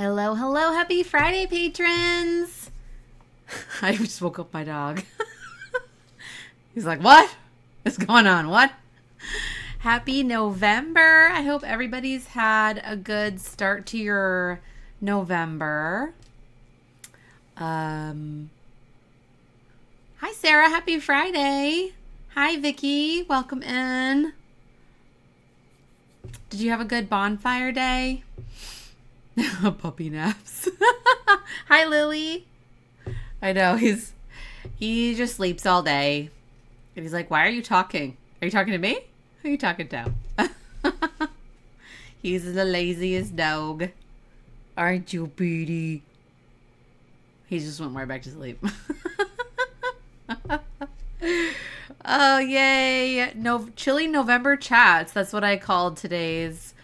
Hello, hello, happy Friday, patrons. I just woke up my dog. He's like, what is going on? What? Happy November. I hope everybody's had a good start to your November. Hi, Sarah. Happy Friday. Hi, Vicky. Welcome in. Did you have a good bonfire day? Puppy naps. Hi, Lily. I know he just sleeps all day. And he's like, why are you talking? Are you talking to me? Who are you talking to? He's the laziest dog. Aren't you, Petey? He just went right back to sleep. Oh, yay. Chilly November chats. That's what I called today's.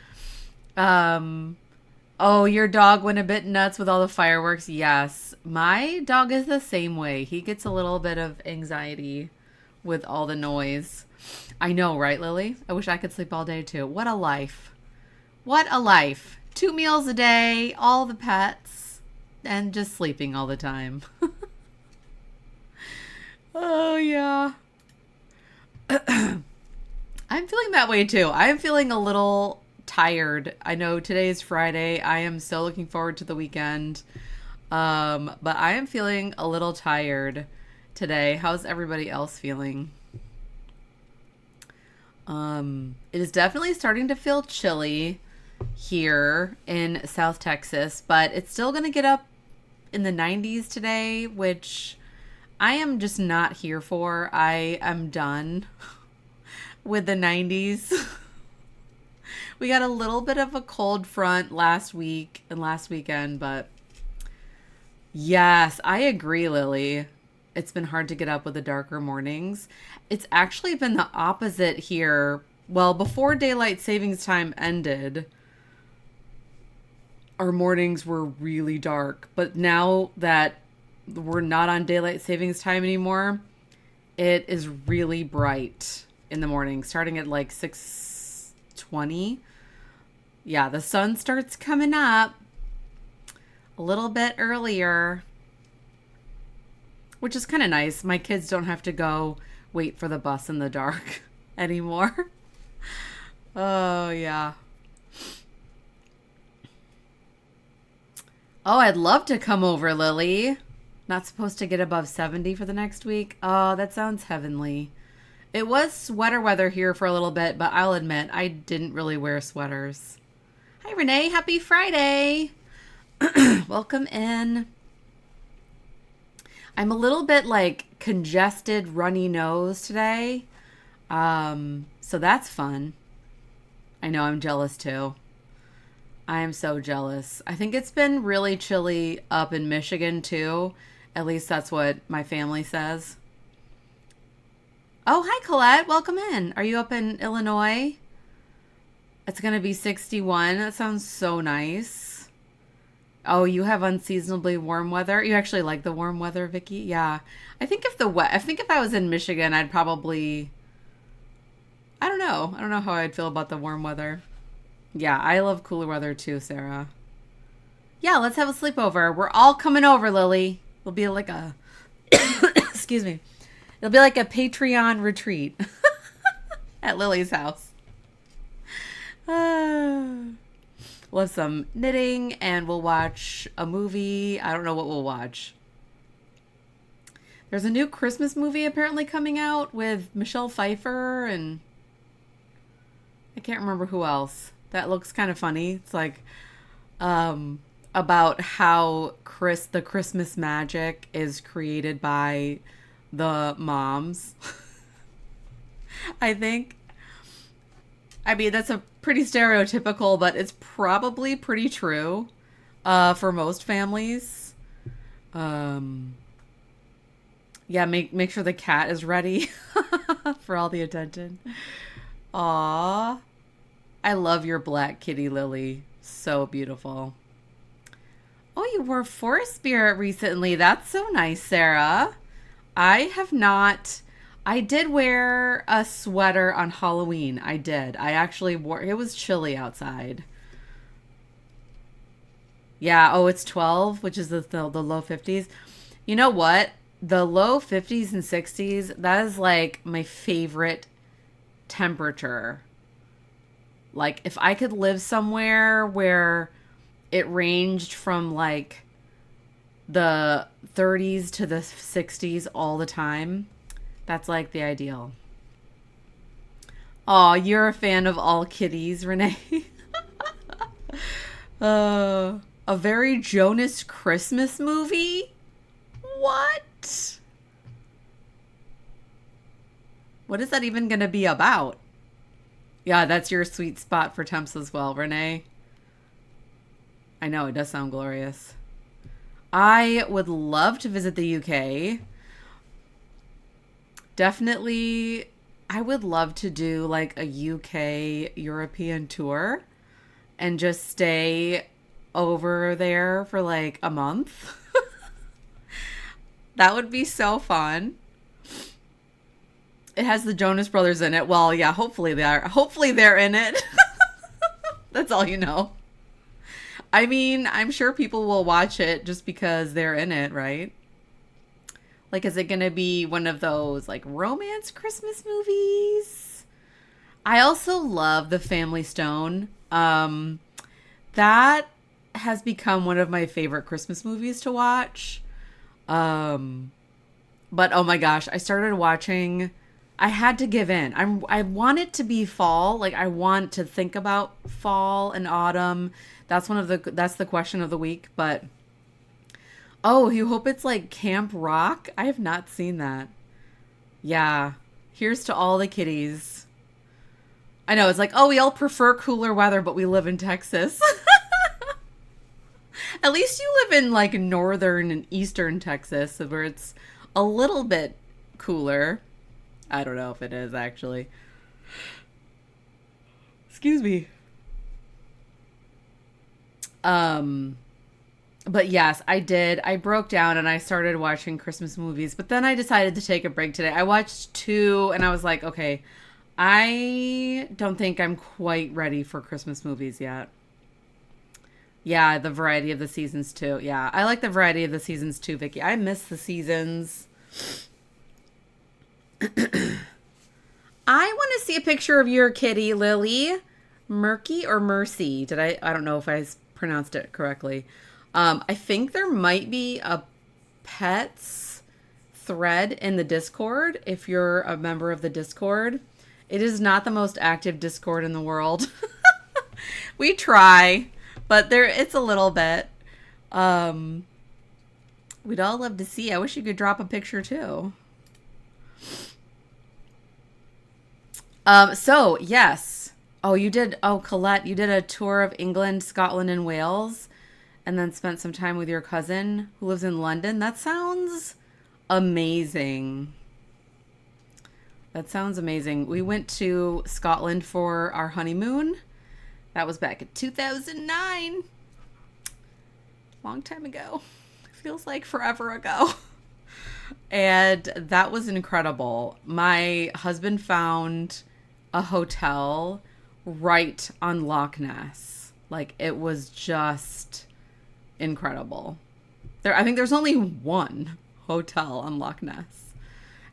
Oh, your dog went a bit nuts with all the fireworks. Yes. My dog is the same way. He gets a little bit of anxiety with all the noise. I know, right, Lily? I wish I could sleep all day too. What a life. What a life. 2 meals a day, all the pets, and just sleeping all the time. Oh, yeah. I'm feeling that way too. I'm feeling a little tired. I know today is Friday. I am so looking forward to the weekend. But I am feeling a little tired today. How's everybody else feeling? It is definitely starting to feel chilly here in South Texas, but it's still going to get up in the 90s today, which I am just not here for. I am done with the 90s. We got a little bit of a cold front last week and last weekend, but yes, I agree, Lily. It's been hard to get up with the darker mornings. It's actually been the opposite here. Well, before daylight savings time ended, our mornings were really dark. But now that we're not on daylight savings time anymore, it is really bright in the morning, starting at like 6:20. Yeah, the sun starts coming up a little bit earlier, which is kind of nice. My kids don't have to go wait for the bus in the dark anymore. Oh, yeah. Oh, I'd love to come over, Lily. Not supposed to get above 70 for the next week. Oh, that sounds heavenly. It was sweater weather here for a little bit, but I'll admit I didn't really wear sweaters. Hi, Renee. Happy Friday. Welcome in. I'm a little bit like congested, runny nose today. So that's fun. I know I'm jealous too. I am so jealous. I think it's been really chilly up in Michigan too. At least that's what my family says. Oh, hi, Colette. Welcome in. Are you up in Illinois? It's going to be 61. That sounds so nice. Oh, you have unseasonably warm weather. You actually like the warm weather, Vicky? Yeah. I think if I was in Michigan, I'd probably, I don't know. I don't know how I'd feel about the warm weather. Yeah, I love cooler weather too, Sarah. Yeah, let's have a sleepover. We're all coming over, Lily. It'll be like a excuse me. It'll be like a Patreon retreat at Lily's house. We'll have some knitting and we'll watch a movie. I don't know what we'll watch. There's a new Christmas movie apparently coming out with Michelle Pfeiffer and I can't remember who else. That looks kind of funny. It's like about how the Christmas magic is created by the moms. I think. I mean, that's a pretty stereotypical, but it's probably pretty true for most families. Yeah, make sure the cat is ready for all the attention. Aw. I love your black kitty, Lily. So beautiful. Oh, you wore Forest Spirit recently. That's so nice, Sarah. I have not. I did wear a sweater on Halloween. I did. I actually wore, it was chilly outside. Yeah. Oh, it's 12, which is the low 50s. You know what? The low 50s and 60s, that is like my favorite temperature. Like, if I could live somewhere where it ranged from like the 30s to the 60s all the time, that's like the ideal. Oh, you're a fan of all kitties, Renee. A very Jonas Christmas movie? What? What is that even going to be about? Yeah, that's your sweet spot for temps as well, Renee. I know, it does sound glorious. I would love to visit the UK. Definitely, I would love to do like a UK European tour and just stay over there for like a month. That would be so fun. It has the Jonas Brothers in it. Well, yeah, hopefully they are. Hopefully they're in it. That's all you know. I mean, I'm sure people will watch it just because they're in it, right? Like, is it going to be one of those like romance Christmas movies? I also love The Family Stone. That has become one of my favorite Christmas movies to watch. Um, but oh my gosh, I started watching. I had to give in. I want it to be fall. Like, I want to think about fall and autumn. That's the question of the week. But oh, you hope it's like Camp Rock? I have not seen that. Yeah. Here's to all the kitties. I know, it's like, oh, we all prefer cooler weather, but we live in Texas. At least you live in like northern and eastern Texas where it's a little bit cooler. I don't know if it is actually. Excuse me. But yes, I did. I broke down and I started watching Christmas movies, but then I decided to take a break today. I watched two and I was like, okay, I don't think I'm quite ready for Christmas movies yet. Yeah, the variety of the seasons too. Yeah, I like the variety of the seasons too, Vicky. I miss the seasons. I want to see a picture of your kitty, Lily. Murky or Mercy? I don't know if I pronounced it correctly. I think there might be a pets thread in the Discord if you're a member of the Discord. It is not the most active Discord in the world. We try, but it's a little bit. We'd all love to see. I wish you could drop a picture too. So yes. Oh, you did. Oh, Colette, you did a tour of England, Scotland, and Wales, and then spent some time with your cousin who lives in London. That sounds amazing. That sounds amazing. We went to Scotland for our honeymoon. That was back in 2009. Long time ago. Feels like forever ago. And that was incredible. My husband found a hotel right on Loch Ness. Like, it was just incredible. I think there's only one hotel on Loch Ness.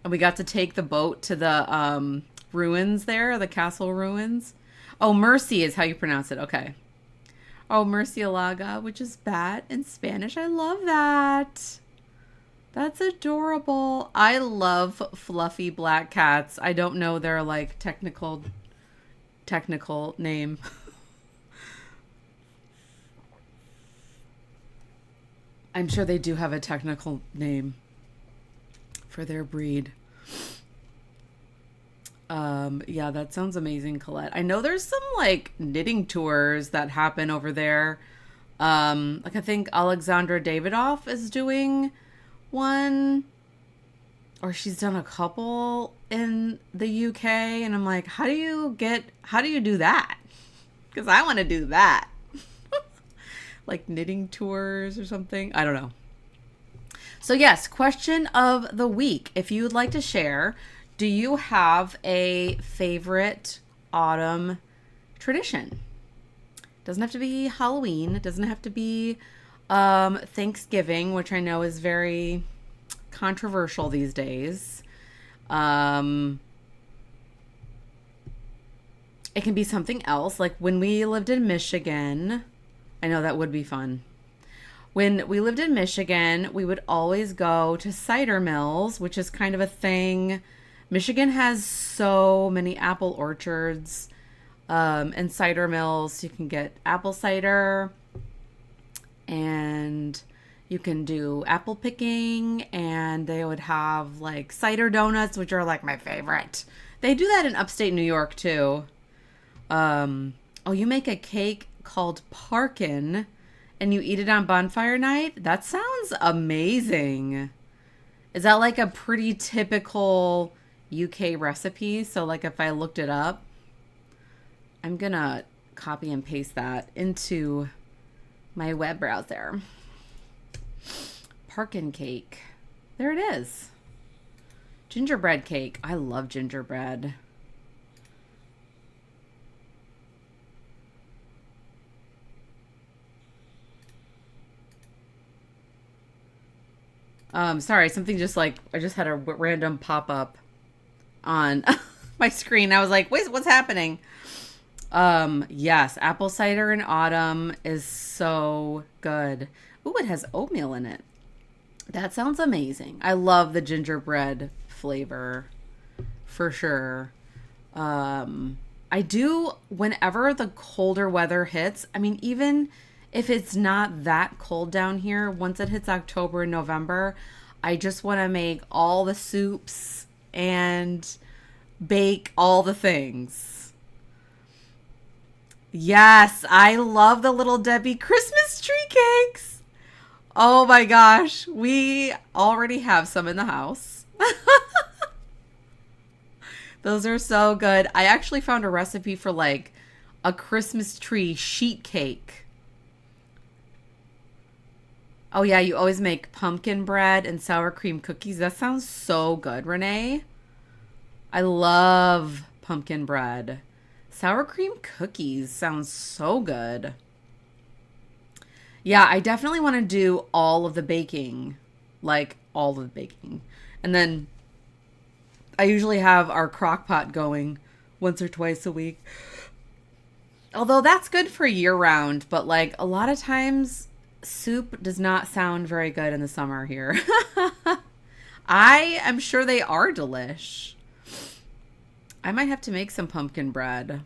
And we got to take the boat to the ruins there, the castle ruins. Oh, Mercy is how you pronounce it. Okay. Oh, Murcielaga, which is bat in Spanish. I love that. That's adorable. I love fluffy black cats. I don't know their like technical name. I'm sure they do have a technical name for their breed. Yeah, that sounds amazing, Colette. I know there's some like knitting tours that happen over there. Like I think Alexandra Davidoff is doing one, or she's done a couple in the UK, and I'm like, how do you do that? Because I want to do that. Like knitting tours or something. I don't know. So yes, question of the week. If you would like to share, do you have a favorite autumn tradition? Doesn't have to be Halloween. It doesn't have to be Thanksgiving, which I know is very controversial these days. Um, it can be something else. Like when we lived in Michigan, I know that would be fun. When we lived in Michigan, we would always go to Cider Mills, which is kind of a thing. Michigan has so many apple orchards and cider mills. You can get apple cider and you can do apple picking, and they would have like cider donuts, which are like my favorite. They do that in upstate New York too. Oh, you make a cake called Parkin and you eat it on bonfire night? That sounds amazing. Is that like a pretty typical UK recipe? So like if I looked it up, I'm gonna copy and paste that into my web browser. Parkin cake. There it is. Gingerbread cake. I love gingerbread. Sorry, something just like, I just had a random pop up on my screen. I was like, wait, what's happening? Yes, apple cider in autumn is so good. Ooh, it has oatmeal in it. That sounds amazing. I love the gingerbread flavor for sure. I do whenever the colder weather hits. I mean, even if it's not that cold down here, once it hits October and November, I just want to make all the soups and bake all the things. Yes, I love the Little Debbie Christmas tree cakes. Oh my gosh, we already have some in the house. Those are so good. I actually found a recipe for like a Christmas tree sheet cake. Oh yeah, you always make pumpkin bread and sour cream cookies. That sounds so good, Renee. I love pumpkin bread. Sour cream cookies sounds so good. Yeah, I definitely want to do all of the baking. Like all of the baking. And then I usually have our crock pot going once or twice a week. Although that's good for year round, but like a lot of times soup does not sound very good in the summer here. I am sure they are delish. I might have to make some pumpkin bread.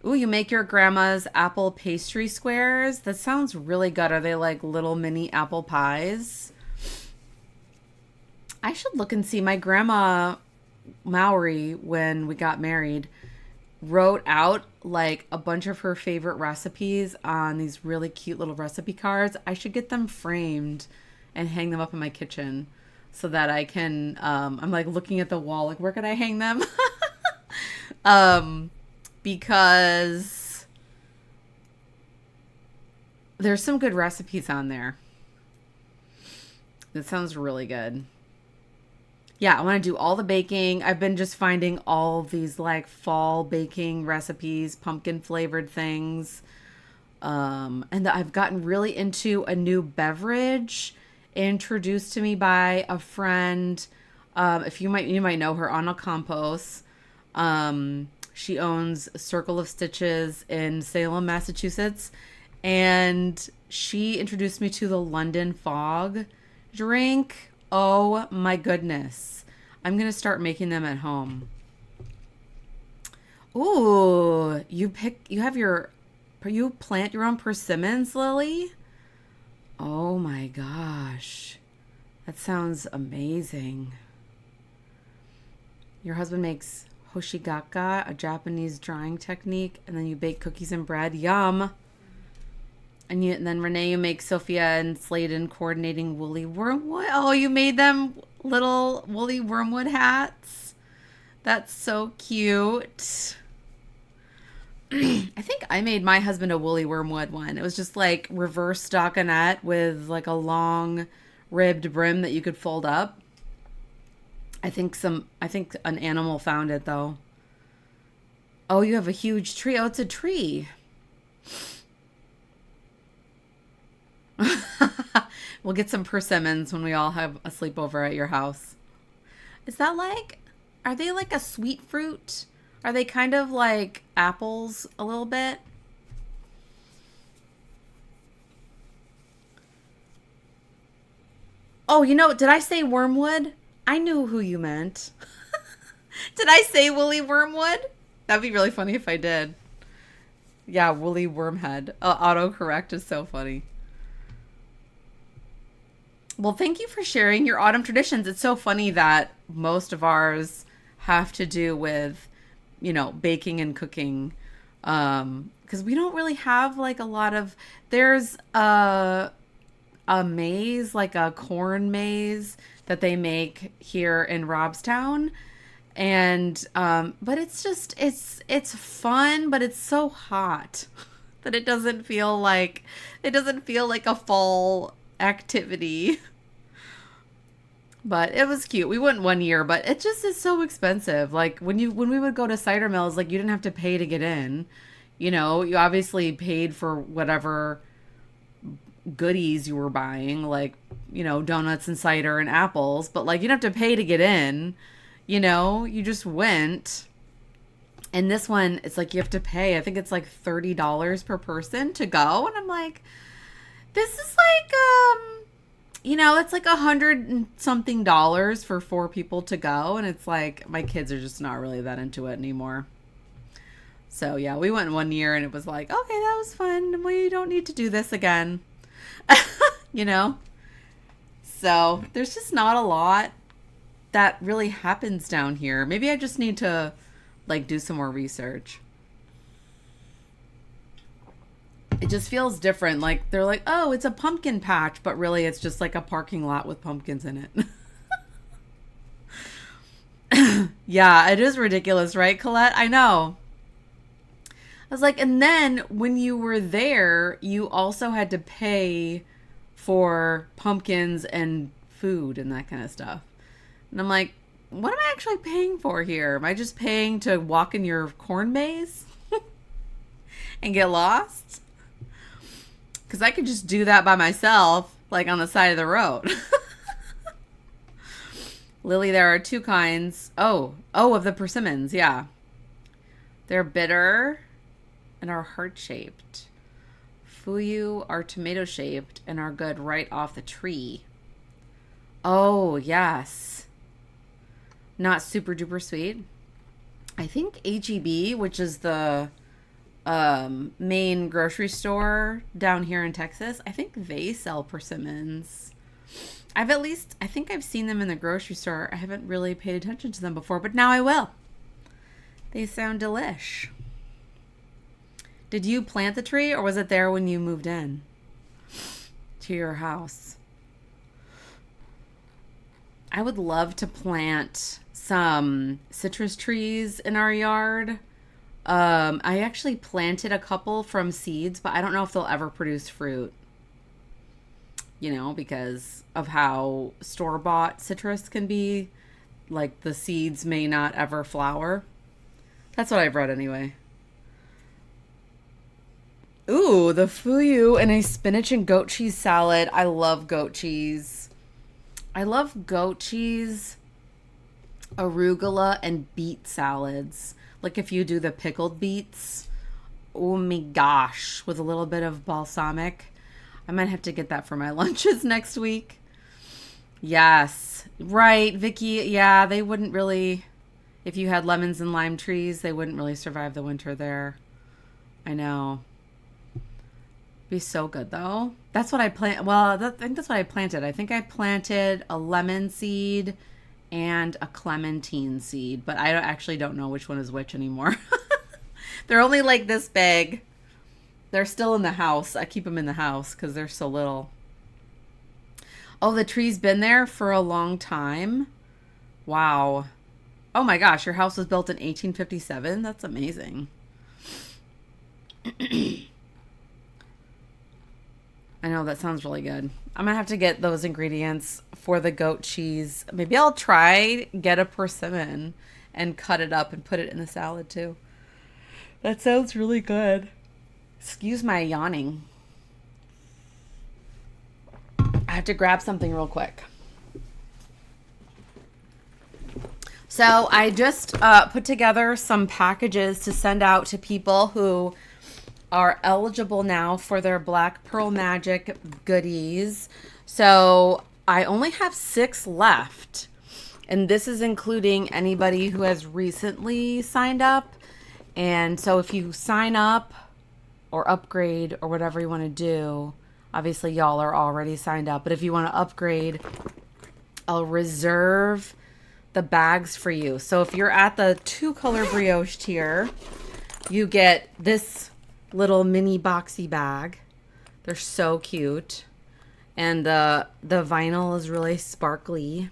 Ooh, you make your grandma's apple pastry squares? That sounds really good. Are they like little mini apple pies? I should look and see. My grandma, Maury, when we got married, wrote out like a bunch of her favorite recipes on these really cute little recipe cards. I should get them framed and hang them up in my kitchen so that I can, I'm like looking at the wall, like where could I hang them? Because there's some good recipes on there. That sounds really good. Yeah, I want to do all the baking. I've been just finding all these like fall baking recipes, pumpkin flavored things. And I've gotten really into a new beverage introduced to me by a friend. If you might know her, Anna Campos. She owns Circle of Stitches in Salem, Massachusetts. And she introduced me to the London Fog drink. Oh my goodness. I'm going to start making them at home. Ooh, you plant your own persimmons, Lily? Oh my gosh. That sounds amazing. Your husband makes hoshigaka, a Japanese drying technique, and then you bake cookies and bread. Yum. And then Renee, you make Sophia and Sladen coordinating woolly wormwood. Oh, you made them little woolly wormwood hats. That's so cute. I think I made my husband a woolly wormwood one. It was just like reverse stockinette with like a long ribbed brim that you could fold up. I think an animal found it though. Oh, you have a huge tree. Oh, it's a tree. We'll get some persimmons when we all have a sleepover at your house. Is that like, are they like a sweet fruit? Are they kind of like apples a little bit? Oh, did I say wormwood? I knew who you meant. Did I say woolly wormwood? That'd be really funny if I did. Yeah, woolly wormhead. Autocorrect is so funny. Well, thank you for sharing your autumn traditions. It's so funny that most of ours have to do with, baking and cooking. Because we don't really have like a lot of, there's a maze, like a corn maze that they make here in Robstown. And but it's just it's fun, but it's so hot that it doesn't feel like a fall activity. But it was cute. We went one year, but it just is so expensive. Like when we would go to Cider Mills, like you didn't have to pay to get in. You obviously paid for whatever goodies you were buying, like, donuts and cider and apples, but like you don't have to pay to get in, you just went. And this one, it's like you have to pay. I think it's like $30 per person to go. And I'm like, this is like, it's like 100 and something dollars for 4 people to go. And it's like, my kids are just not really that into it anymore. So yeah, we went one year and it was like, okay, that was fun. We don't need to do this again. you know? So there's just not a lot that really happens down here. Maybe I just need to like do some more research. It just feels different. Like they're like, oh, it's a pumpkin patch, but really it's just like a parking lot with pumpkins in it. Yeah, it is ridiculous, right, Colette? I know. I was like, and then when you were there, you also had to pay for pumpkins and food and that kind of stuff. And I'm like, what am I actually paying for here? Am I just paying to walk in your corn maze and get lost? Because I could just do that by myself, like on the side of the road. Lily, there are two kinds. Oh, of the persimmons, yeah. They're bitter and are heart-shaped. Fuyu are tomato-shaped and are good right off the tree. Oh, yes. Not super duper sweet. I think HEB, which is the main grocery store down here in Texas, I think they sell persimmons. I think I've seen them in the grocery store. I haven't really paid attention to them before, but now I will. They sound delish. Did you plant the tree or was it there when you moved in to your house? I would love to plant some citrus trees in our yard. I actually planted a couple from seeds, but I don't know if they'll ever produce fruit. Because of how store-bought citrus can be. Like, the seeds may not ever flower. That's what I've read anyway. Ooh, the fuyu and a spinach and goat cheese salad. I love goat cheese. I love goat cheese, arugula, and beet salads. Like if you do the pickled beets. Oh my gosh, with a little bit of balsamic. I might have to get that for my lunches next week. Yes. Right, Vicky. Yeah, they wouldn't really, if you had lemons and lime trees, they wouldn't really survive the winter there. I know. Be so good though. That's what I plant. Well, I think that's what I planted. I think I planted a lemon seed and a clementine seed, but I actually don't know which one is which anymore. They're only like this big. They're still in the house. I keep them in the house because they're so little. Oh, the tree's been there for a long time. Wow. Oh my gosh, your house was built in 1857? That's amazing. I know, that sounds really good. I'm going to have to get those ingredients for the goat cheese. Maybe I'll try get a persimmon and cut it up and put it in the salad too. That sounds really good. Excuse my yawning. I have to grab something real quick. So I just put together some packages to send out to people who are eligible now for their Black Pearl Magic goodies. So I only have 6 left. And this is including anybody who has recently signed up. And so if you sign up or upgrade or whatever you want to do, obviously y'all are already signed up. But if you want to upgrade, I'll reserve the bags for you. So if you're at the 2-color brioche tier, you get this little mini boxy bag. They're so cute. And the vinyl is really sparkly.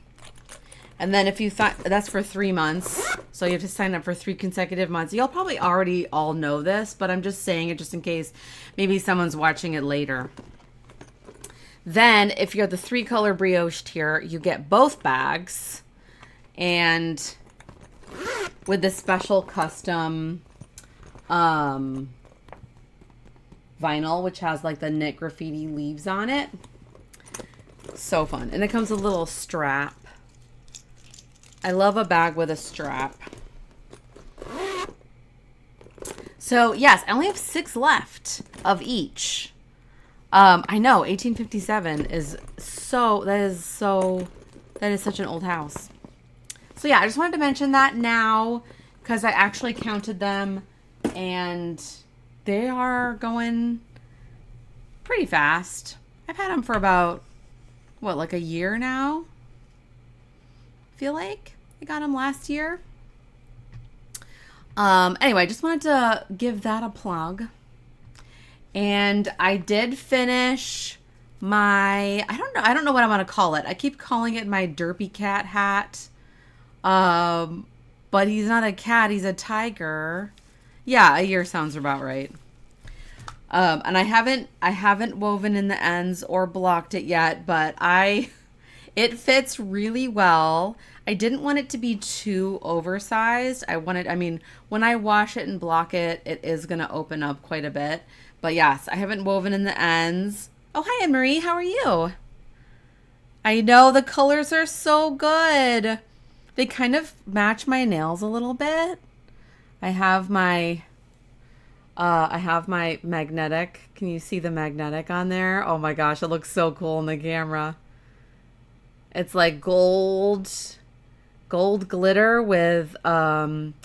And then if you thought that's for 3 months, so you have to sign up for 3 consecutive months. You'll probably already all know this, but I'm just saying it just in case maybe someone's watching it later. Then if you're the 3-color brioche tier, you get both bags, and with the special custom vinyl, which has like the knit graffiti leaves on it. So fun. And it comes with a little strap. I love a bag with a strap. So yes, I only have 6 left of each. I know 1857 is that is such an old house. So yeah, I just wanted to mention that now because I actually counted them and they are going pretty fast. I've had them for about, like a year now? I feel like I got them last year. Anyway, I just wanted to give that a plug. And I did finish my, I don't know what I'm going to call it. I keep calling it my Derpy cat hat. But he's not a cat, he's a tiger. Yeah, a year sounds about right. And I haven't woven in the ends or blocked it yet, but it fits really well. I didn't want it to be too oversized. When I wash it and block it, it is going to open up quite a bit. But yes, I haven't woven in the ends. Oh, hi, Anne-Marie. How are you? I know the colors are so good. They kind of match my nails a little bit. I have my magnetic. Can you see the magnetic on there? Oh my gosh, it looks so cool in the camera. It's like gold glitter with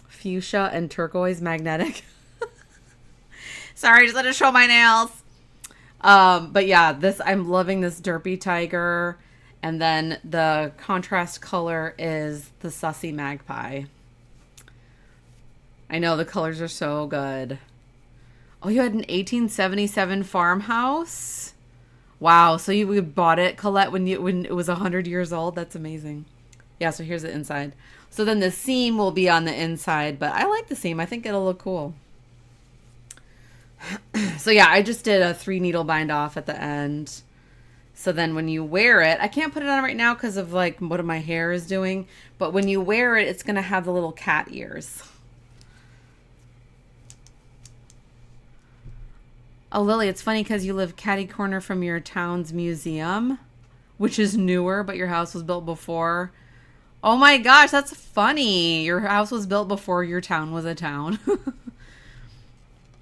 fuchsia and turquoise magnetic. Sorry, just let it show my nails. But yeah, I'm loving this Derpy tiger. And then the contrast color is the Sussy Magpie. I know the colors are so good. Oh, you had an 1877 farmhouse? Wow, so you bought it, Colette, when it was 100 years old? That's amazing. Yeah, so here's the inside. So then the seam will be on the inside, but I like the seam. I think it'll look cool. So yeah, I just did a 3 needle bind off at the end. So then when you wear it, I can't put it on right now because of like what my hair is doing. But when you wear it, it's going to have the little cat ears. Oh, Lily, it's funny because you live catty corner from your town's museum, which is newer, but your house was built before. Oh my gosh, that's funny. Your house was built before your town was a town.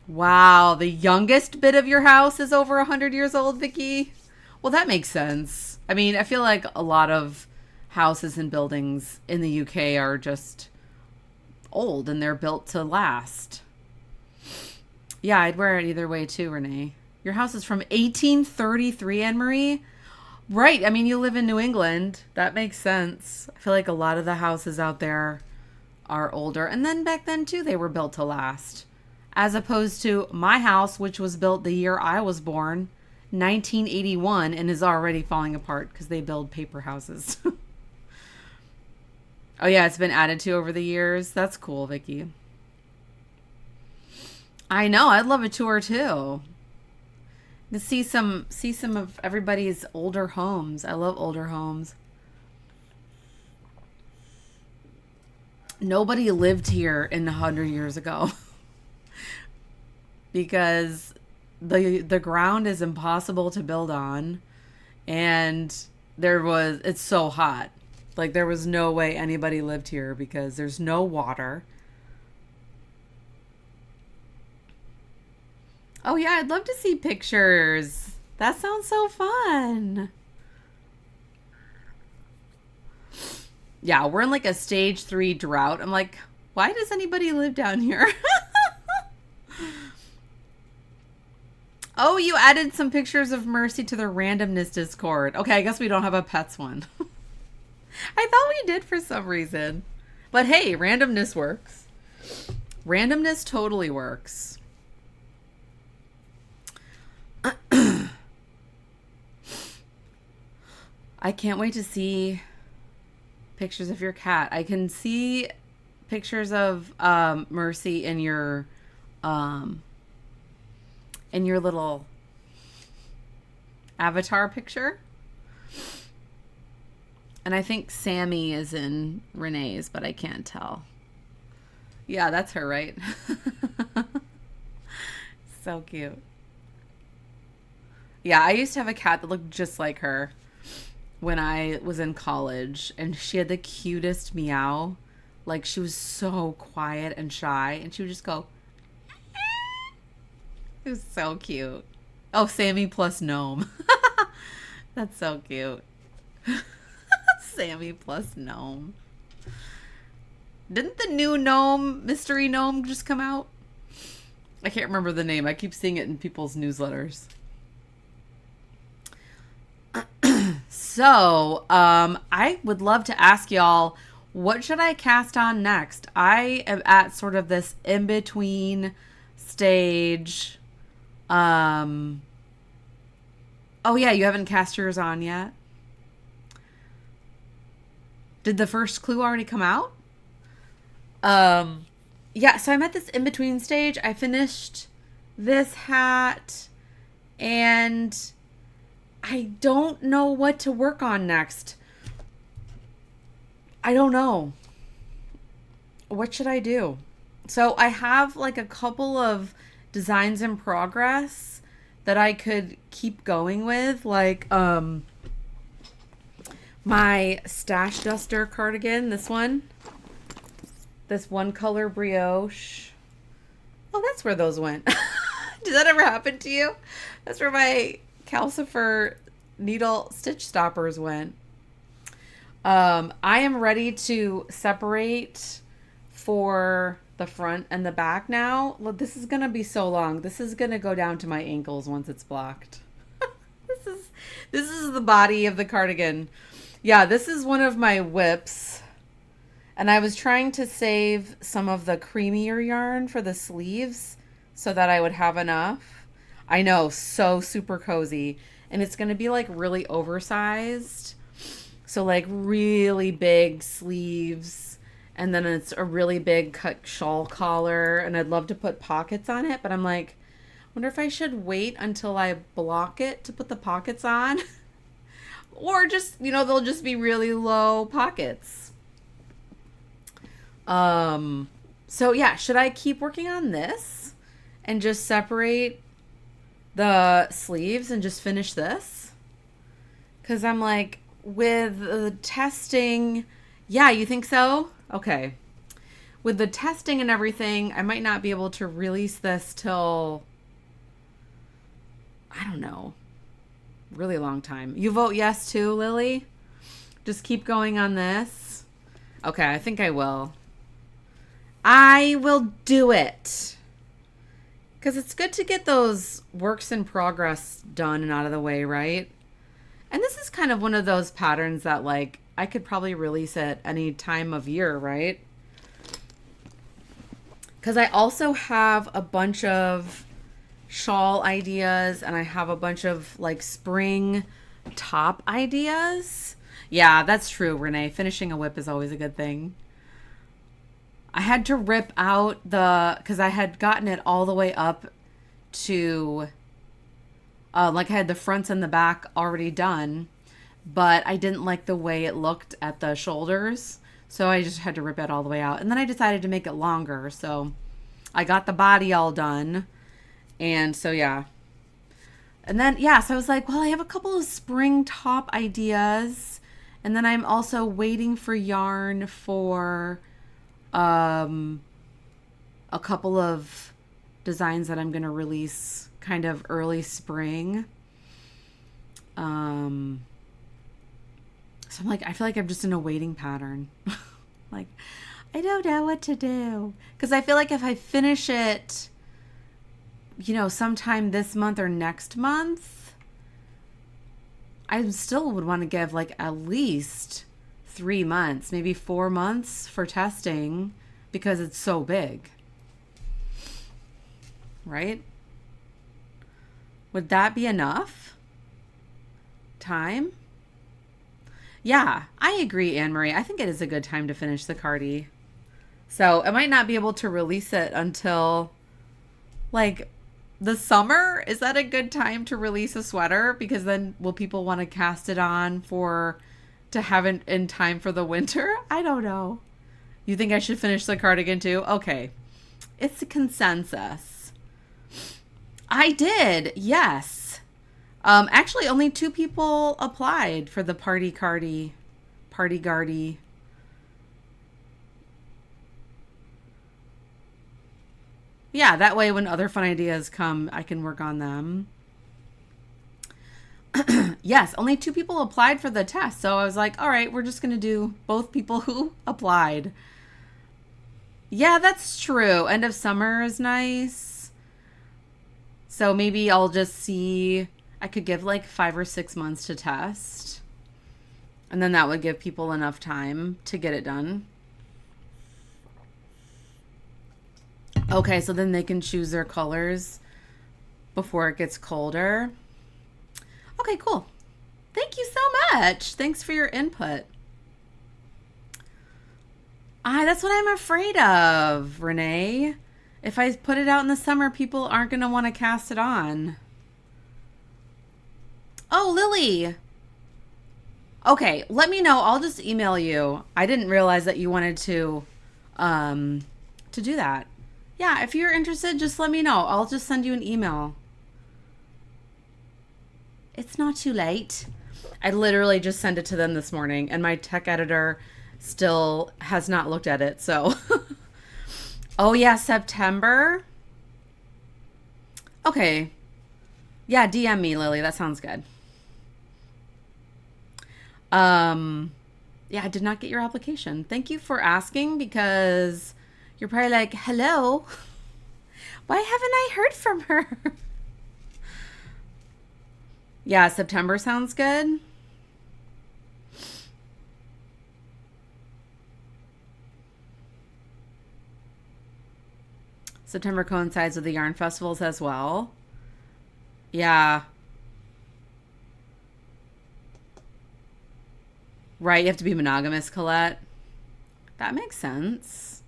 Wow, the youngest bit of your house is over 100 years old, Vicky. Well, that makes sense. I mean, I feel like a lot of houses and buildings in the UK are just old and they're built to last. Yeah, I'd wear it either way too, Renee. Your house is from 1833, Anne-Marie? Right. I mean, you live in New England. That makes sense. I feel like a lot of the houses out there are older. And then back then, too, they were built to last. As opposed to my house, which was built the year I was born, 1981, and is already falling apart because they build paper houses. Oh, yeah, it's been added to over the years. That's cool, Vicky. I know. I'd love a tour, too. To see some of everybody's older homes. I love older homes. Nobody lived here in 100 years ago. because the ground is impossible to build on, and it's so hot. Like, there was no way anybody lived here because there's no water. Oh yeah, I'd love to see pictures. That sounds so fun. Yeah, we're in like a stage 3 drought. I'm like, why does anybody live down here? Oh, you added some pictures of Mercy to the randomness Discord. Okay, I guess we don't have a pets one. I thought we did for some reason. But hey, randomness works. Randomness totally works. I can't wait to see pictures of your cat. I can see pictures of Mercy in your little avatar picture. And I think Sammy is in Renee's, but I can't tell. Yeah, that's her, right? So cute. Yeah, I used to have a cat that looked just like her when I was in college, and she had the cutest meow. Like, she was so quiet and shy, and she would just go. It was so cute. Oh, Sammy plus gnome. That's so cute. Sammy plus gnome. Didn't the new gnome, mystery gnome, just come out? I can't remember the name. I keep seeing it in people's newsletters. So, I would love to ask y'all, what should I cast on next? I am at sort of this in-between stage. Oh yeah, you haven't cast yours on yet? Did the first clue already come out? Yeah, so I'm at this in-between stage. I finished this hat, and I don't know what to work on next. I don't know. What should I do? So I have like a couple of designs in progress that I could keep going with, like my Stash Duster cardigan, this one color brioche. Oh, that's where those went. Did that ever happen to you? That's where my calcifer needle stitch stoppers went. I am ready to separate for the front and the back now. Look, this is going to be so long. This is going to go down to my ankles once it's blocked. This is the body of the cardigan. Yeah, this is one of my whips. And I was trying to save some of the creamier yarn for the sleeves so that I would have enough. I know, so super cozy. And it's going to be like really oversized. So like really big sleeves. And then it's a really big cut shawl collar. And I'd love to put pockets on it. But I'm like, I wonder if I should wait until I block it to put the pockets on. Or just, they'll just be really low pockets. So yeah, should I keep working on this and just separate the sleeves and just finish this? Because I'm like, with the testing, yeah, you think so? Okay. With the testing and everything, I might not be able to release this till, I don't know, really long time. You vote yes too, Lily? Just keep going on this? Okay, I think I will. I will do it. Because it's good to get those works in progress done and out of the way, right? And this is kind of one of those patterns that, like, I could probably release at any time of year, right? Because I also have a bunch of shawl ideas, and I have a bunch of, like, spring top ideas. Yeah, that's true, Renee. Finishing a whip is always a good thing. I had to rip out because I had gotten it all the way up to, like I had the fronts and the back already done, but I didn't like the way it looked at the shoulders. So I just had to rip it all the way out. And then I decided to make it longer. So I got the body all done. And so, yeah. And then, yeah, so I was like, well, I have a couple of spring top ideas. And then I'm also waiting for yarn for um, a couple of designs that I'm going to release kind of early spring. So I'm like, I feel like I'm just in a waiting pattern. Like, I don't know what to do. Because I feel like if I finish it, sometime this month or next month, I still would want to give like at least 3 months, maybe 4 months for testing because it's so big. Right? Would that be enough time? Yeah, I agree, Anne-Marie. I think it is a good time to finish the Cardi. So I might not be able to release it until like the summer. Is that a good time to release a sweater? Because then will people want to cast it on to have it in time for the winter? I don't know. You think I should finish the cardigan too? Okay. It's a consensus. I did, yes. Actually, only 2 people applied for the party gardy. Yeah, that way when other fun ideas come, I can work on them. Yes, only 2 people applied for the test. So I was like, all right, we're just going to do both people who applied. Yeah, that's true. End of summer is nice. So maybe I'll just see. I could give like 5 or 6 months to test. And then that would give people enough time to get it done. Okay, so then they can choose their colors before it gets colder. Okay, cool. Thank you so much. Thanks for your input. That's what I'm afraid of, Renee. If I put it out in the summer, people aren't going to want to cast it on. Oh, Lily. Okay, let me know. I'll just email you. I didn't realize that you wanted to do that. Yeah, if you're interested, just let me know. I'll just send you an email. It's not too late. I literally just sent it to them this morning, and my tech editor still has not looked at it. So, oh yeah, September. Okay. Yeah, DM me, Lily. That sounds good. Yeah, I did not get your application. Thank you for asking, because you're probably like, hello, why haven't I heard from her? Yeah, September sounds good. September coincides with the yarn festivals as well. Yeah. Right, you have to be monogamous, Colette. That makes sense.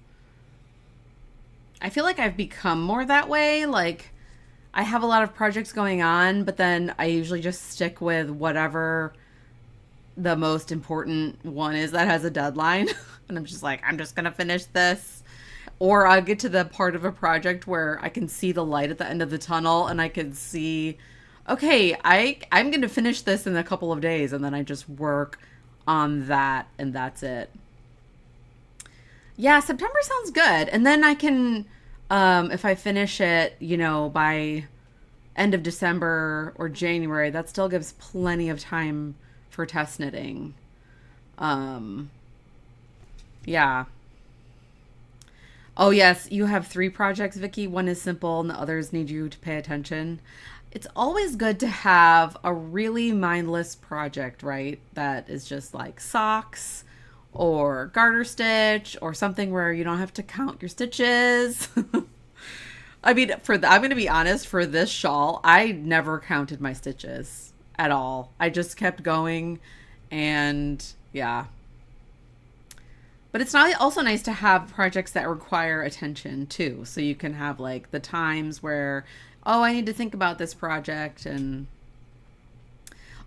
I feel like I've become more that way. Like, I have a lot of projects going on, but then I usually just stick with whatever the most important one is that has a deadline. And I'm just like, I'm just going to finish this. Or I'll get to the part of a project where I can see the light at the end of the tunnel, and I can see, okay, I'm going to finish this in a couple of days. And then I just work on that, and that's it. Yeah, September sounds good. And then I can, if I finish it, by end of December or January, that still gives plenty of time for test knitting. Yeah. Oh, yes, you have 3 projects, Vicky. One is simple and the others need you to pay attention. It's always good to have a really mindless project, right? That is just like socks or garter stitch or something where you don't have to count your stitches. I mean, I'm going to be honest, for this shawl, I never counted my stitches at all. I just kept going, and yeah. But it's not also nice to have projects that require attention too. So you can have like the times where, oh, I need to think about this project, and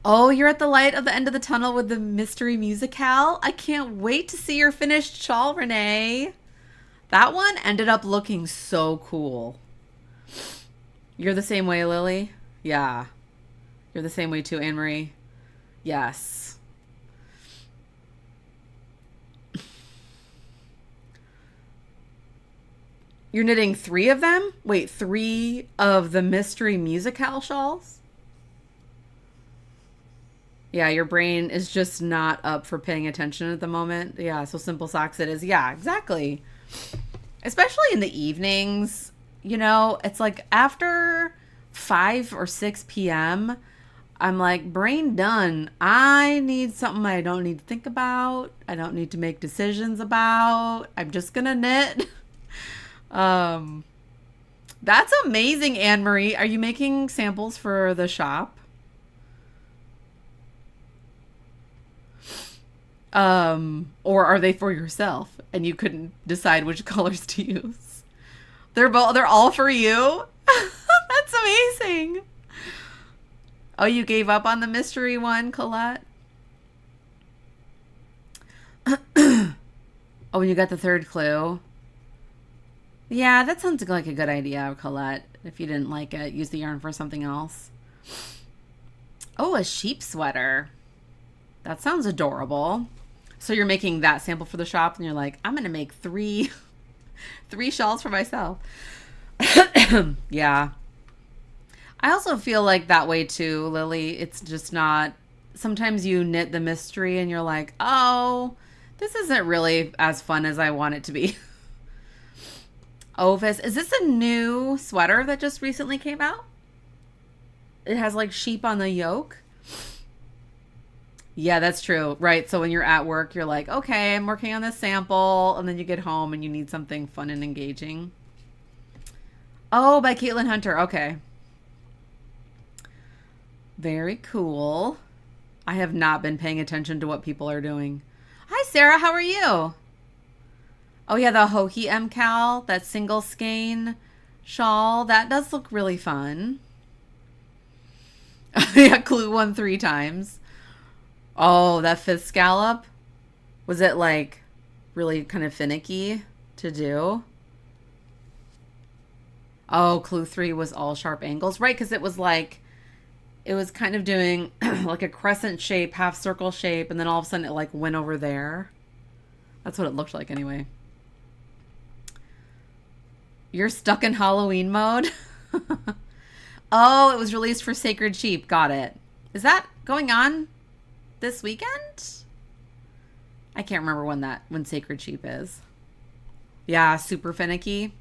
oh, you're at the light at the end of the tunnel with the mystery musicale. I can't wait to see your finished shawl, Renee. That one ended up looking so cool. You're the same way, Lily? Yeah. You're the same way too, Anne Marie? Yes. You're knitting 3 of them? Wait, 3 of the mystery musical shawls? Yeah, your brain is just not up for paying attention at the moment. Yeah, so simple socks it is. Yeah, exactly. Especially in the evenings, it's like after 5 or 6 p.m., I'm like, brain done. I need something I don't need to think about. I don't need to make decisions about. I'm just going to knit. Um, that's amazing, Anne Marie. Are you making samples for the shop? Or are they for yourself and you couldn't decide which colors to use? They're all for you? That's amazing. Oh, you gave up on the mystery one, Colette? Oh, and you got the 3rd clue. Yeah, that sounds like a good idea, Colette. If you didn't like it, use the yarn for something else. Oh, a sheep sweater. That sounds adorable. So you're making that sample for the shop and you're like, I'm going to make 3 shawls for myself. Yeah. I also feel like that way too, Lily. It's just not, sometimes you knit the mystery and you're like, oh, this isn't really as fun as I want it to be. Ovis, is this a new sweater that just recently came out? It has like sheep on the yoke. Yeah, that's true. Right. So when you're at work, you're like, okay, I'm working on this sample. And then you get home and you need something fun and engaging. Oh, by Caitlin Hunter. Okay. Very cool. I have not been paying attention to what people are doing. Hi, Sarah. How are you? Oh, yeah, the Hohi MCal, that single skein shawl. That does look really fun. Yeah, clue 1 3 times. Oh, that 5th scallop. Was it like really kind of finicky to do? Oh, clue 3 was all sharp angles. Right, because it was kind of doing like a crescent shape, half circle shape, and then all of a sudden it like went over there. That's what it looked like anyway. You're stuck in Halloween mode? Oh, it was released for Sacred Sheep. Got it. Is that going on this weekend? I can't remember when Sacred Sheep is. Yeah, super finicky.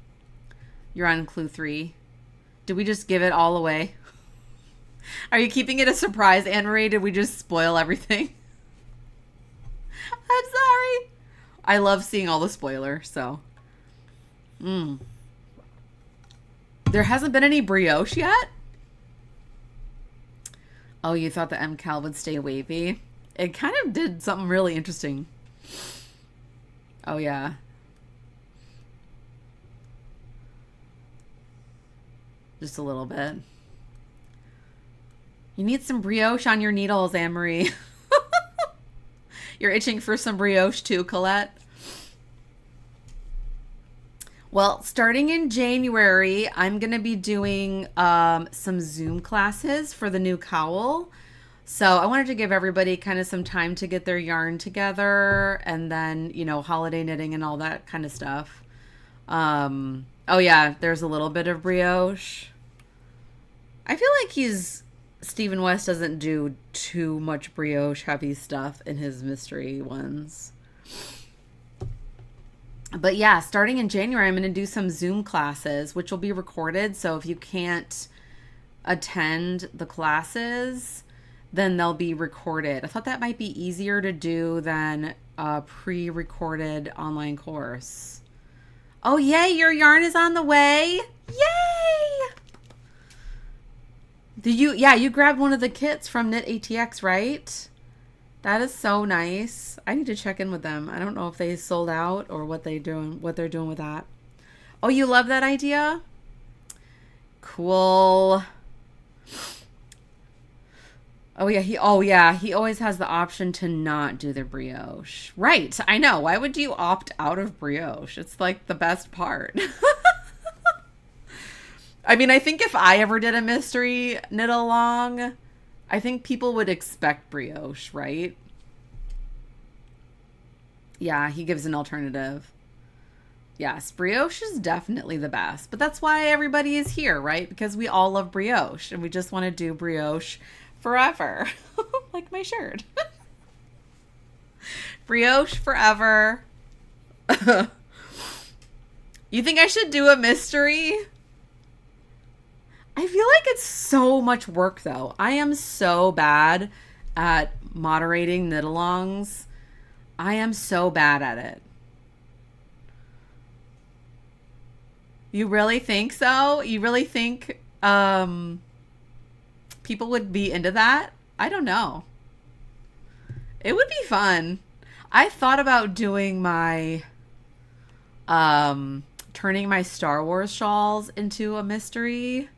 You're on clue 3. Did we just give it all away? Are you keeping it a surprise, Anne Marie? Did we just spoil everything? I'm sorry. I love seeing all the spoilers, so. There hasn't been any brioche yet? Oh, you thought the MCal would stay wavy? It kind of did something really interesting. Oh, yeah. Just a little bit. You need some brioche on your needles, Anne Marie. You're itching for some brioche too, Colette. Well, starting in January, I'm going to be doing some Zoom classes for the new cowl. So I wanted to give everybody kind of some time to get their yarn together and then, holiday knitting and all that kind of stuff. Oh, yeah, there's a little bit of brioche. I feel like Stephen West doesn't do too much brioche heavy stuff in his mystery ones. But yeah, starting in January, I'm going to do some Zoom classes, which will be recorded. So if you can't attend the classes, then they'll be recorded. I thought that might be easier to do than a pre-recorded online course. Oh, yay, your yarn is on the way. Yay! You grabbed one of the kits from Knit ATX, right? That is so nice. I need to check in with them. I don't know if they sold out or what they're doing with that. Oh, you love that idea? Cool. Oh yeah, he always has the option to not do the brioche. Right, I know. Why would you opt out of brioche? It's like the best part. I mean, I think if I ever did a mystery knit along, I think people would expect brioche, right? Yeah, he gives an alternative. Yes, brioche is definitely the best. But that's why everybody is here, right? Because we all love brioche and we just want to do brioche forever. Like my shirt. Brioche forever. You think I should do a mystery? I feel like it's so much work though. I am so bad at moderating knit alongs. I am so bad at it. You really think so? You really think people would be into that? I don't know. It would be fun. I thought about doing my turning my Star Wars shawls into a mystery.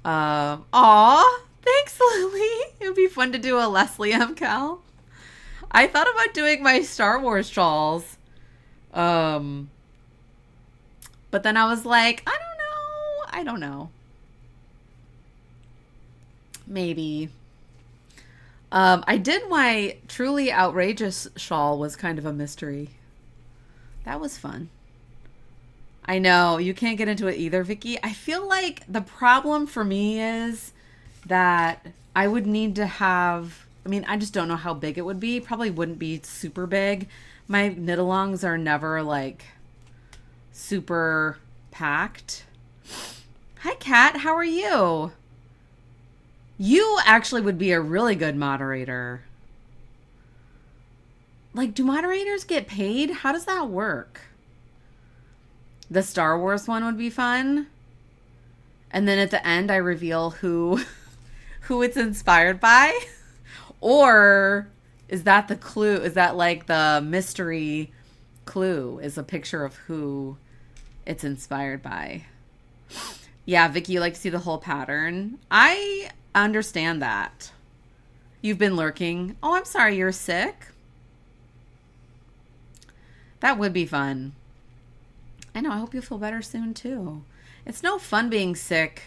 Aw, thanks, Lily. It would be fun to do a Leslie M. Cal. I thought about doing my Star Wars shawls. But then I was like, I don't know. I don't know. Maybe. I did my truly outrageous shawl was kind of a mystery. That was fun. I know you can't get into it either, Vicky. I feel like the problem for me is that I would need to have, I mean, I just don't know how big it would be. Probably wouldn't be super big. My knit-alongs are never like super packed. Hi, Kat. How are you? You actually would be a really good moderator. Like, do moderators get paid? How does that work? The Star Wars one would be fun. And then at the end I reveal who it's inspired by. Or is that the clue? Is that like the mystery clue is a picture of who it's inspired by? Yeah, Vicky, you like to see the whole pattern. I understand that. You've been lurking. Oh, I'm sorry you're sick. That would be fun. I know. I hope you'll feel better soon, too. It's no fun being sick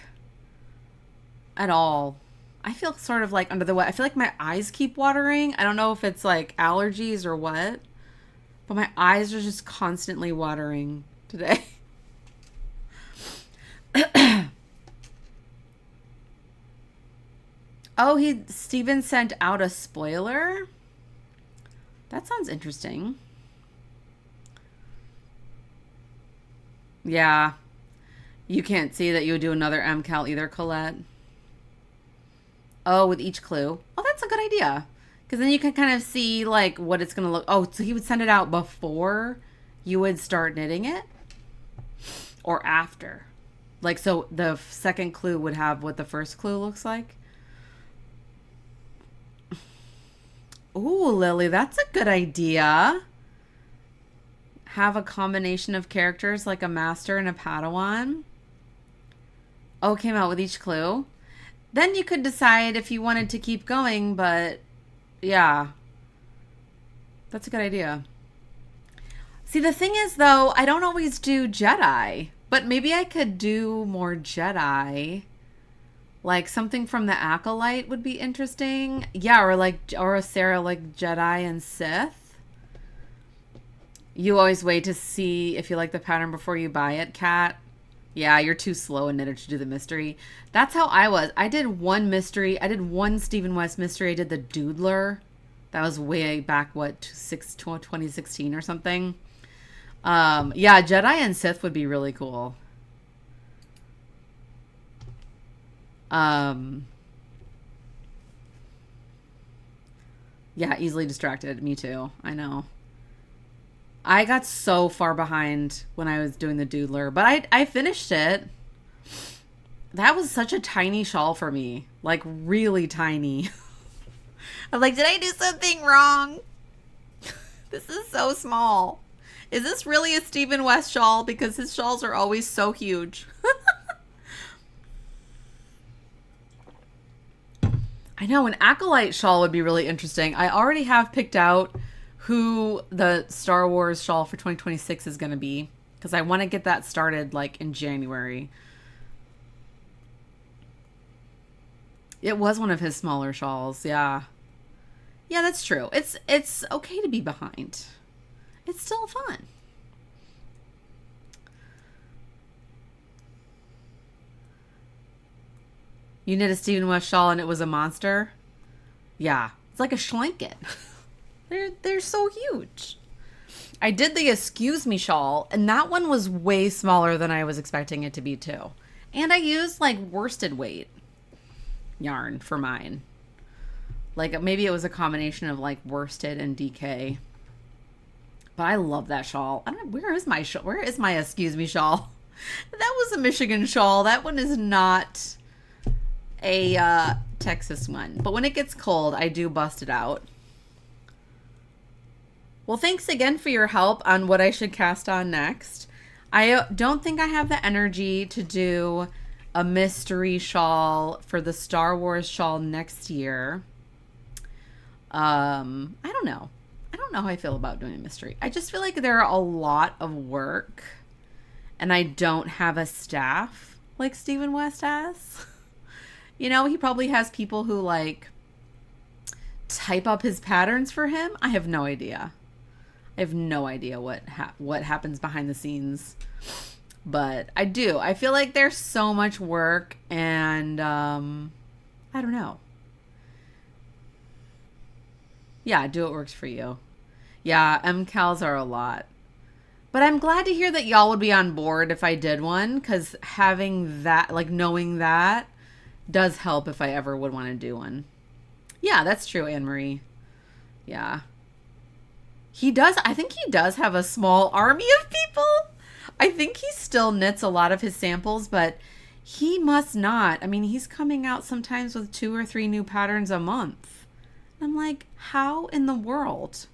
at all. I feel sort of like under the weather. I feel like my eyes keep watering. I don't know if it's like allergies or what, but my eyes are just constantly watering today. Oh, Steven sent out a spoiler? That sounds interesting. Yeah. You can't see that you would do another MCAL either, Colette. Oh, with each clue. Oh, that's a good idea. Because then you can kind of see like what it's going to look. Oh, so he would send it out before you would start knitting it? Or after? Like, so the second clue would have what the first clue looks like? Ooh, Lily, that's a good idea. Have a combination of characters like a master and a Padawan. Oh, came out with each clue. Then you could decide if you wanted to keep going, but yeah. That's a good idea. See, the thing is, though, I don't always do Jedi, but maybe I could do more Jedi. Like something from the Acolyte would be interesting. Yeah, or a Sarah like Jedi and Sith. You always wait to see if you like the pattern before you buy it, Kat. Yeah, you're too slow a knitter to do the mystery. That's how I was. I did one mystery. I did one Stephen West mystery. I did the Doodler. That was way back, what, 2016 or something. Yeah, Jedi and Sith would be really cool. Yeah, easily distracted. Me too. I know. I got so far behind when I was doing the Doodler, but I finished it. That was such a tiny shawl for me. Like, really tiny. I'm like, did I do something wrong? This is so small. Is this really a Stephen West shawl? Because his shawls are always so huge. I know, an Acolyte shawl would be really interesting. I already have picked out who the Star Wars shawl for 2026 is going to be, because I want to get that started like in January. It was one of his smaller shawls. Yeah. Yeah, that's true. It's okay to be behind. It's still fun. You knit a Stephen West shawl and it was a monster? Yeah. It's like a schlanket. They're so huge. I did the Excuse Me shawl, and that one was way smaller than I was expecting it to be too. And I used like worsted weight yarn for mine. Like maybe it was a combination of like worsted and DK. But I love that shawl. I don't know, where is my shawl? Where is my Excuse Me shawl? That was a Michigan shawl. That one is not a Texas one. But when it gets cold, I do bust it out. Well, thanks again for your help on what I should cast on next. I don't think I have the energy to do a mystery shawl for the Star Wars shawl next year. I don't know. I don't know how I feel about doing a mystery. I just feel like there are a lot of work, and I don't have a staff like Stephen West has. You know, he probably has people who like type up his patterns for him. I have no idea. I have no idea what happens behind the scenes, but I do. I feel like there's so much work, and I don't know. Yeah, do what works for you. Yeah, MCALs are a lot. But I'm glad to hear that y'all would be on board if I did one, because having that, like knowing that, does help if I ever would want to do one. Yeah, that's true, Anne Marie. Yeah. He does, I think he does have a small army of people. I think he still knits a lot of his samples, but he must not. I mean, he's coming out sometimes with 2 or 3 new patterns a month. I'm like, how in the world?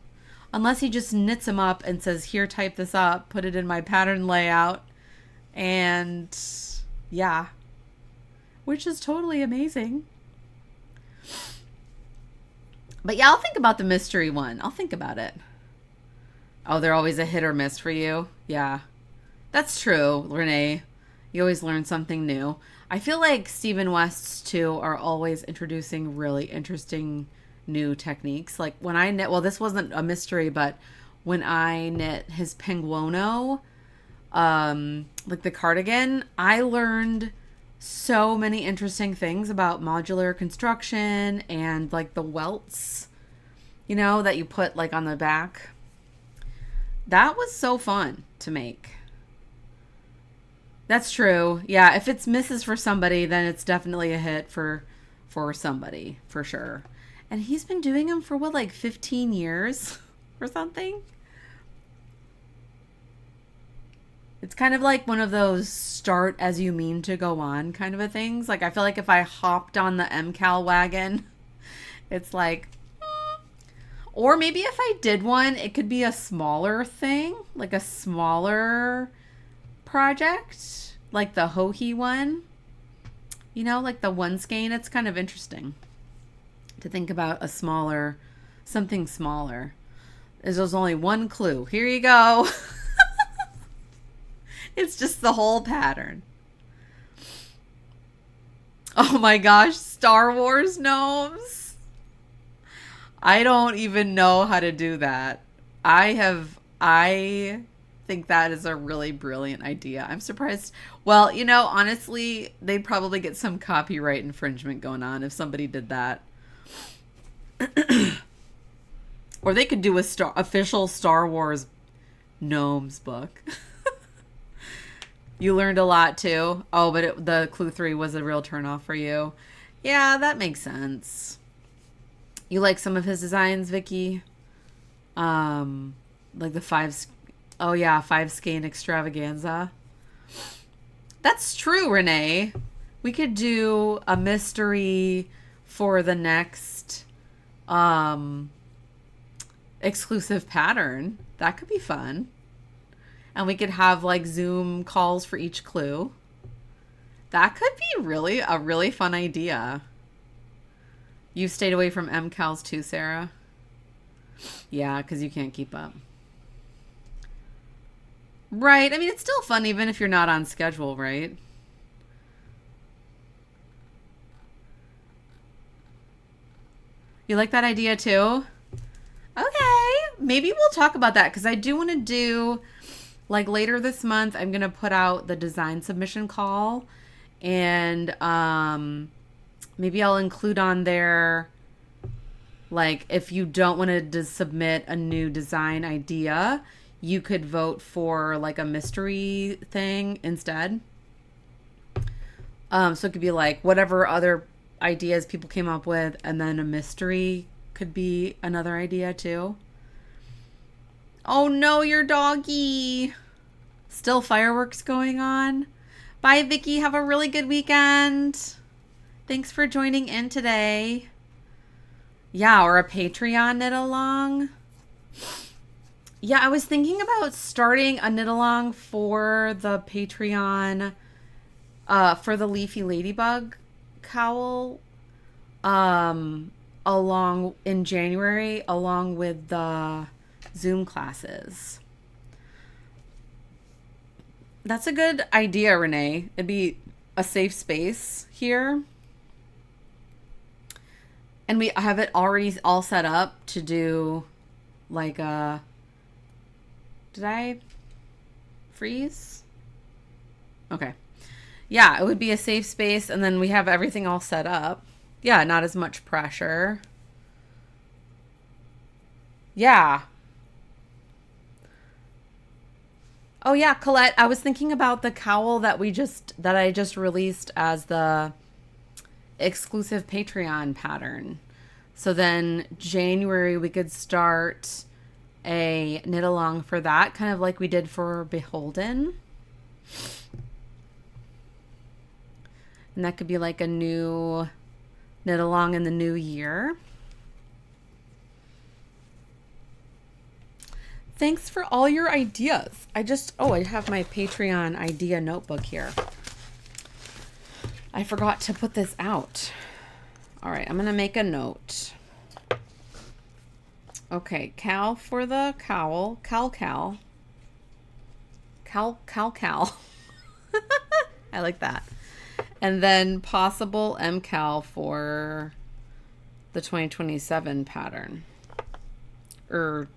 Unless he just knits them up and says, here, type this up, put it in my pattern layout. And yeah, which is totally amazing. But yeah, I'll think about the mystery one. I'll think about it. Oh, they're always a hit or miss for you? Yeah. That's true, Renee. You always learn something new. I feel like Stephen West's too are always introducing really interesting new techniques. Like when I knit, well, this wasn't a mystery, but when I knit his Penguono, like the cardigan, I learned so many interesting things about modular construction and like the welts, you know, that you put like on the back. That was so fun to make. That's true. Yeah, if it's misses for somebody, then it's definitely a hit for somebody, for sure. And he's been doing them for what, like 15 years or something? It's kind of like one of those start as you mean to go on kind of a things. Like I feel like if I hopped on the MCAL wagon, it's like, or maybe if I did one, it could be a smaller thing, like a smaller project, like the Hohi one, you know, like the one skein. It's kind of interesting to think about a smaller, something smaller. There's only one clue. Here you go. It's just the whole pattern. Oh my gosh, Star Wars gnomes. I don't even know how to do that. I think that is a really brilliant idea. I'm surprised. Well, you know, honestly, they'd probably get some copyright infringement going on if somebody did that. Or they could do a official Star Wars gnomes book. You learned a lot too. Oh, but the clue 3 was a real turnoff for you. Yeah, that makes sense. You like some of his designs, Vicky? Like the 5 skein extravaganza. That's true, Renee. We could do a mystery for the next exclusive pattern. That could be fun. And we could have like Zoom calls for each clue. That could be really a really fun idea. You stayed away from MCALs too, Sarah? Yeah, because you can't keep up. Right. I mean, it's still fun even if you're not on schedule, right? You like that idea too? Okay. Maybe we'll talk about that because I do want to do, like later this month, I'm going to put out the design submission call. And maybe I'll include on there, like, if you don't want to submit a new design idea, you could vote for like a mystery thing instead. So it could be like whatever other ideas people came up with, and then a mystery could be another idea too. Oh no, your doggy. Still fireworks going on. Bye, Vicky. Have a really good weekend. Thanks for joining in today. Yeah, or a Patreon knit along. Yeah, I was thinking about starting a knit along for the Patreon, for the Leafy Ladybug cowl, along in January, along with the Zoom classes. That's a good idea, Renee. It'd be a safe space here. And we have it already all set up to do like a... Did I freeze? Okay. Yeah, it would be a safe space, and then we have everything all set up. Yeah, not as much pressure. Yeah. Oh yeah, Colette, I was thinking about the cowl that I just released as the exclusive Patreon pattern. So then January we could start a knit along for that, kind of like we did for Beholden. And that could be like a new knit along in the new year. Thanks for all your ideas. I have my Patreon idea notebook here. I forgot to put this out. All right, I'm going to make a note. Okay, Cal for the cowl. Cal. I like that. And then possible MCal for the 2027 pattern. Or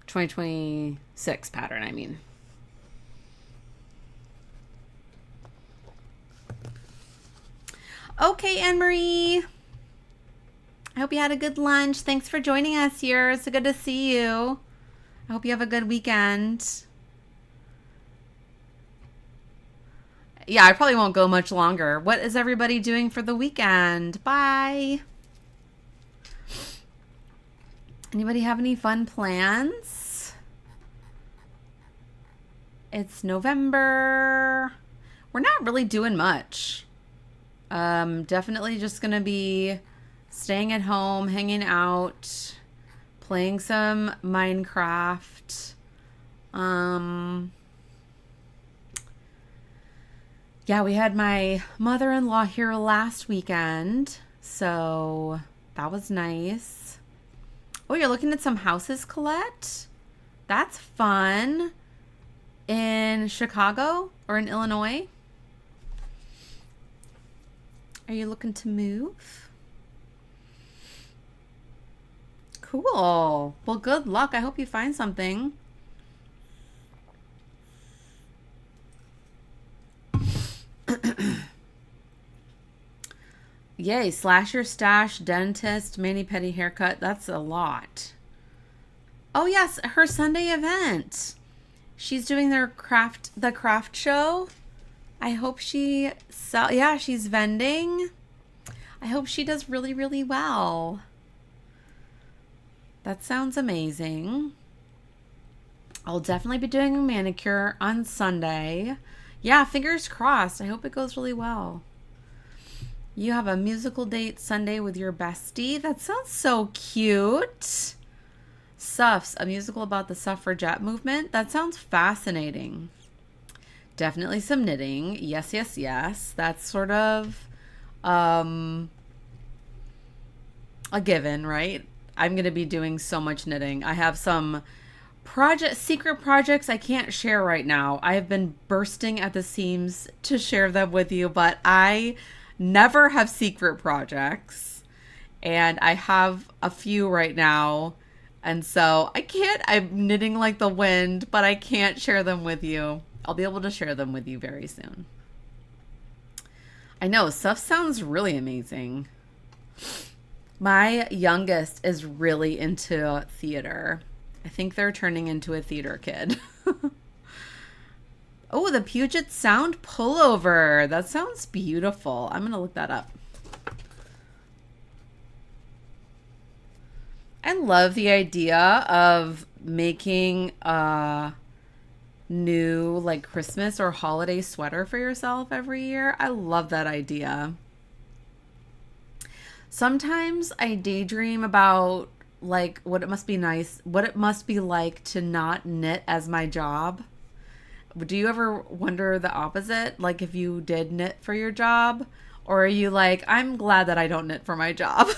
2026 pattern, I mean. Okay, Anne-Marie. I hope you had a good lunch. Thanks for joining us here. It's so good to see you. I hope you have a good weekend. Yeah, I probably won't go much longer. What is everybody doing for the weekend? Bye. Anybody have any fun plans? It's November. We're not really doing much. Definitely just gonna be staying at home, hanging out, playing some Minecraft. Yeah, we had my mother-in-law here last weekend, so that was nice. Oh, you're looking at some houses, Colette? That's fun. In Chicago or in Illinois? Are you looking to move? Cool. Well, good luck. I hope you find something. Yay, slasher, stash, dentist, mani-pedi haircut. That's a lot. Oh yes, her Sunday event. She's doing the craft show. I hope she's vending. I hope she does really, really well. That sounds amazing. I'll definitely be doing a manicure on Sunday. Yeah, fingers crossed. I hope it goes really well. You have a musical date Sunday with your bestie. That sounds so cute. Suffs, a musical about the suffragette movement. That sounds fascinating. Definitely some knitting. Yes, yes, yes. That's sort of a given, right? I'm going to be doing so much knitting. I have some secret projects I can't share right now. I have been bursting at the seams to share them with you, but I never have secret projects. and I have a few right now. And so I'm knitting like the wind, but I can't share them with you. I'll be able to share them with you very soon. I know, stuff sounds really amazing. My youngest is really into theater. I think they're turning into a theater kid. Oh, the Puget Sound pullover. That sounds beautiful. I'm going to look that up. I love the idea of making a new like Christmas or holiday sweater for yourself every year. I love that idea. Sometimes I daydream about like what it must be like to not knit as my job. Do you ever wonder the opposite? Like if you did knit for your job, or are you like, I'm glad that I don't knit for my job?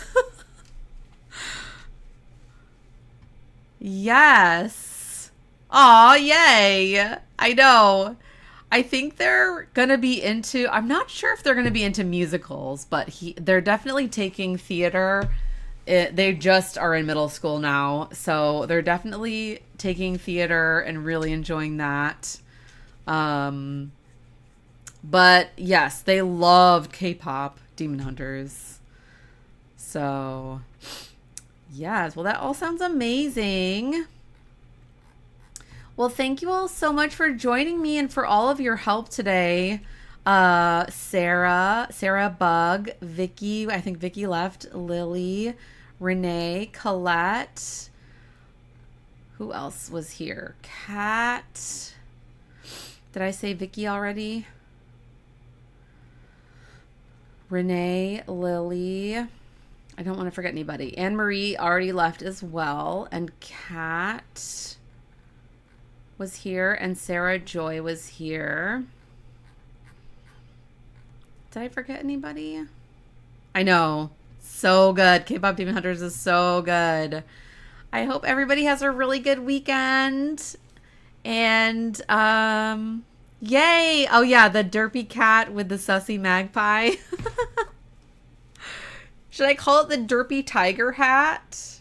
Yes. Aw, yay. I know. I think they're gonna be into, I'm not sure if they're gonna be into musicals, but they're definitely taking theater. They just are in middle school now, so they're definitely taking theater and really enjoying that. But yes, they loved K-pop, Demon Hunters. So yes, well, that all sounds amazing. Well, thank you all so much for joining me and for all of your help today. Sarah Bug, Vicky, I think Vicky left, Lily, Renee, Colette. Who else was here? Kat. Did I say Vicky already? Renee, Lily. I don't want to forget anybody. Anne Marie already left as well. And Kat was here. And Sarah Joy was here. Did I forget anybody? I know. So good. K-pop Demon Hunters is so good. I hope everybody has a really good weekend. And yay. Oh yeah, the derpy cat with the sussy magpie. Should I call it the derpy tiger hat?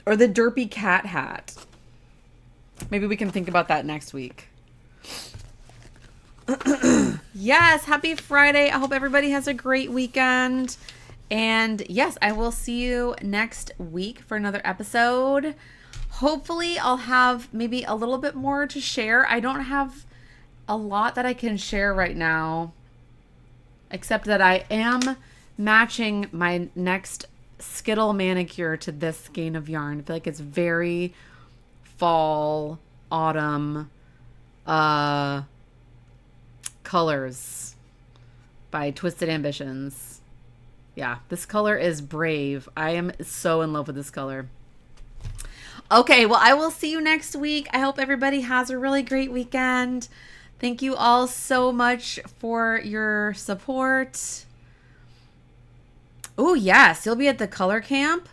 Or the derpy cat hat? Maybe we can think about that next week. Yes, happy Friday. I hope everybody has a great weekend. And yes, I will see you next week for another episode. Hopefully I'll have maybe a little bit more to share. I don't have a lot that I can share right now, except that I am matching my next Skittle manicure to this skein of yarn. I feel like it's very fall, autumn colors by Twisted Ambitions. Yeah, this color is Brave. I am so in love with this color. Okay, well, I will see you next week. I hope everybody has a really great weekend. Thank you all so much for your support. Oh, yes, you'll be at the color camp.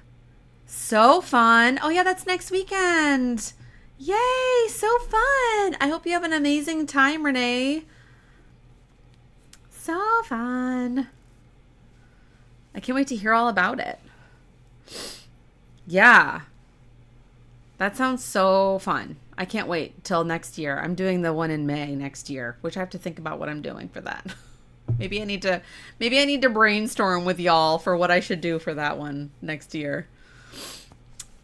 So fun. Oh, yeah, that's next weekend. Yay, so fun. I hope you have an amazing time, Renee. So fun. I can't wait to hear all about it. Yeah. That sounds so fun. I can't wait till next year. I'm doing the one in May next year, which I have to think about what I'm doing for that. Maybe I need to brainstorm with y'all for what I should do for that one next year.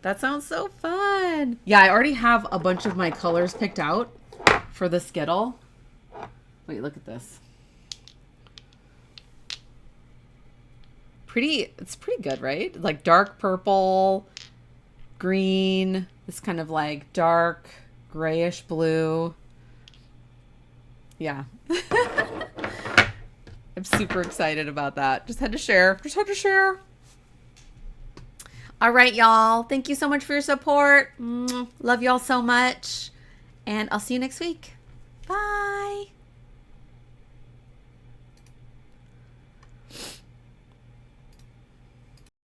That sounds so fun. Yeah, I already have a bunch of my colors picked out for the Skittle. Wait, look at this. It's pretty good, right? Like dark purple, green, this kind of like dark grayish blue. Yeah. I'm super excited about that. Just had to share. All right, y'all. Thank you so much for your support. Love y'all so much. And I'll see you next week. Bye.